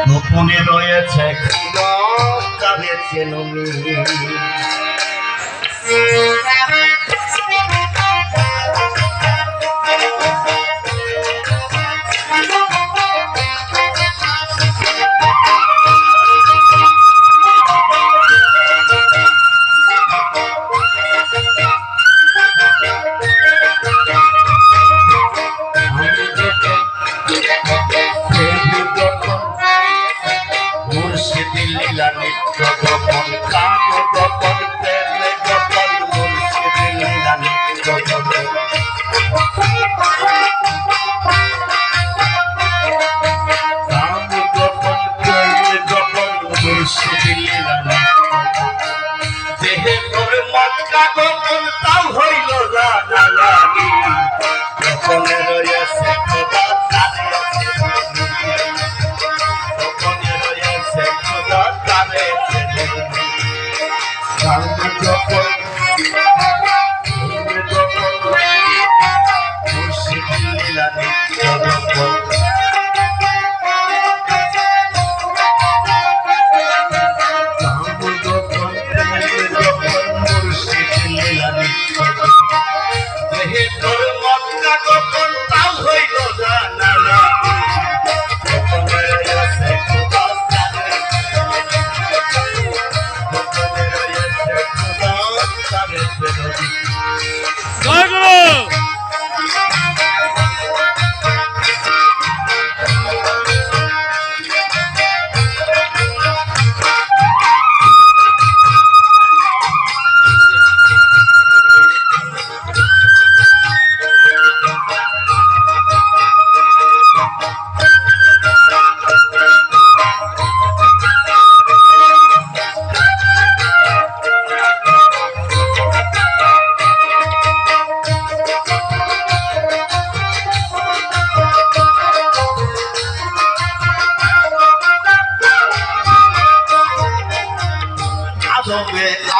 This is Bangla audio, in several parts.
গোপনে রয়েছে কাবে চেনমি দেহে তোর মক্কা গোপন তাও হইল জানালানি গোপনে রয়েছে খোদা জানে গোপনে রয়েছে খোদা জানে গোপন মুর্শিদ লীলানি গোপন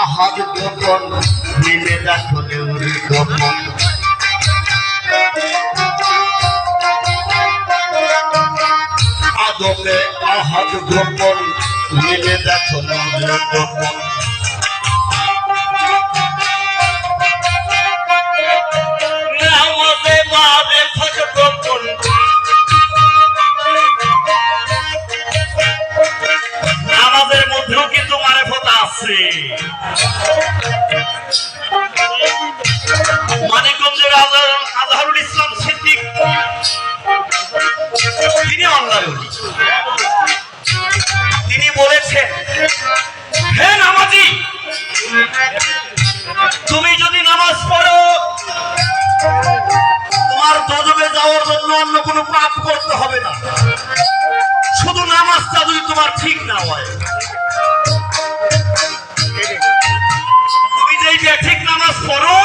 আহাদ গোপন মিলে দেখো দেউরি গোপন আদমে আহাদ গোপন মিলে দেখো দেউরি গোপন নামাজে মারে ফট গোপন নামাজের মধ্যেও কিন্তু মারেফত আছে মানিকগঞ্জের আজহারুল ইসলাম সিদ্দিক তিনি আল্লাহর ওলি তিনি বলেছেন হে নামাজি তুমি যদি নামাজ পড়ো তোমার দোজখে যাওয়ার জন্য অন্য কোনো পাপ করতে হবে না শুধু নামাজটা যদি তোমার ঠিক না হয় তুমি যেই ঠিক নামাজ পড়ো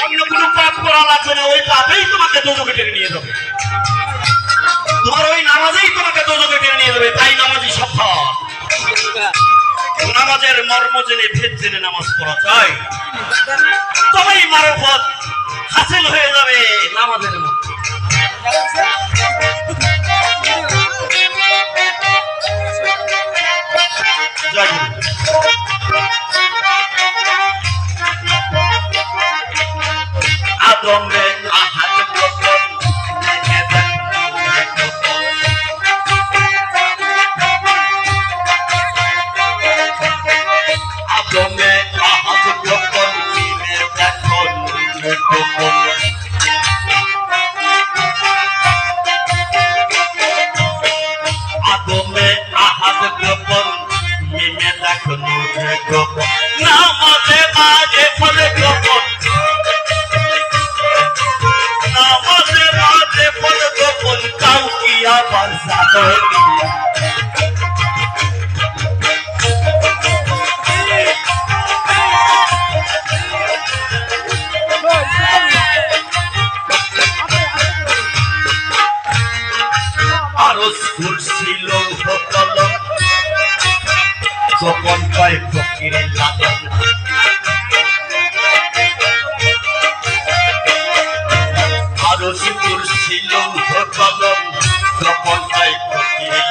অন্য কোনো পাপ করা লাগবে না ওই পাপেই তোমাকে দোজখে টেনে নিয়ে যাবে তোমার ওই নামাজেই তোমাকে দোজখে টেনে নিয়ে যাবে তাই নামাজই সফল নামাজের মর্ম জেনে ভেদ জেনে নামাজ পড়া চাই তবেই মারফত হাসিল হয়ে যাবে নামাজের মধ্যে আদমে আহাদ গোপন আদমে আহাদ গোপন মিলে দেখো গোপন আদমে আহাদ গোপন মিলে দেখো গোপন নামাজে মাঝে ফলে গোপন নামাজে মাঝে ফলে গোপন কাউ কি আবার জানি ছিল গোপন পায় ফকিরের লাদেন আরো সিঁদুর ছিল কলম গোপন পায় ফকিরের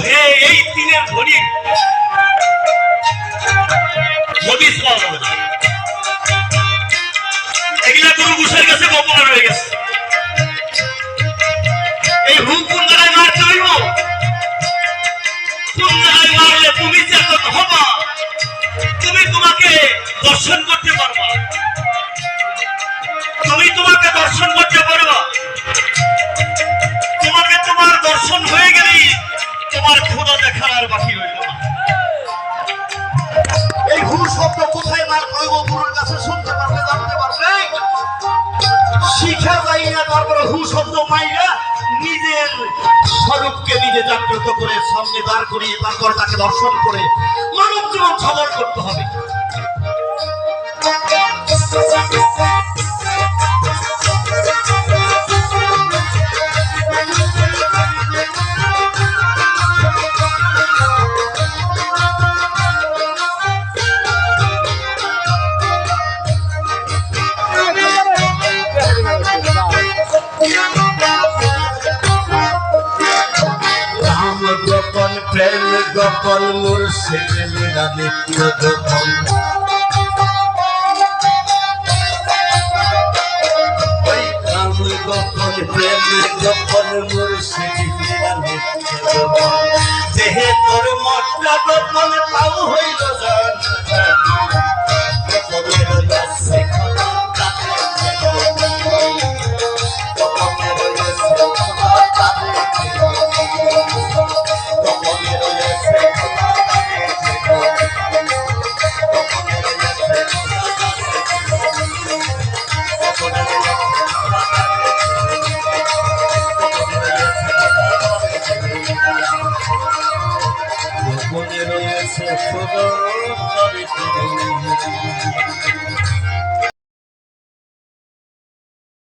হে এই তিনের ধনী হদিস পাওয়া যাবে না। এগুলা গুরু ঘোষের কাছে গোপন রয়ে গেছে। এই হু কোন জায়গায় মারতে হইব, কোন জায়গায় মারলে তুমি চেতন হবা, তুমি তোমাকে দর্শন করতে পারবা, তুমি তোমাকে দর্শন করতে পারবা। তোমাকে তোমার দর্শন হয়ে গেলেই তোমার খোদা দেখার আর বাকি রইল না। এই হু শব্দ কোথায় বার করব গুরুর কাছে শুনতে পারবে, জানতে পারবে, শিখা যাই না। তারপরে হু শব্দ মাইরা নিজের স্বরূপকে নিজে জাগ্রত করে সামনে দাঁড় করিয়ে তারপর তাকে দর্শন করে মানব জীবন সবল করতে হবে। গোপন প্রেম গোপন মুর্শিদ লীলা নিত্য গোপন, গোপন প্রেম গোপন মুর্শিদ লীলা নিত্য গোপন, দেহে তোর মতটা গোপন তাও হইল যায়।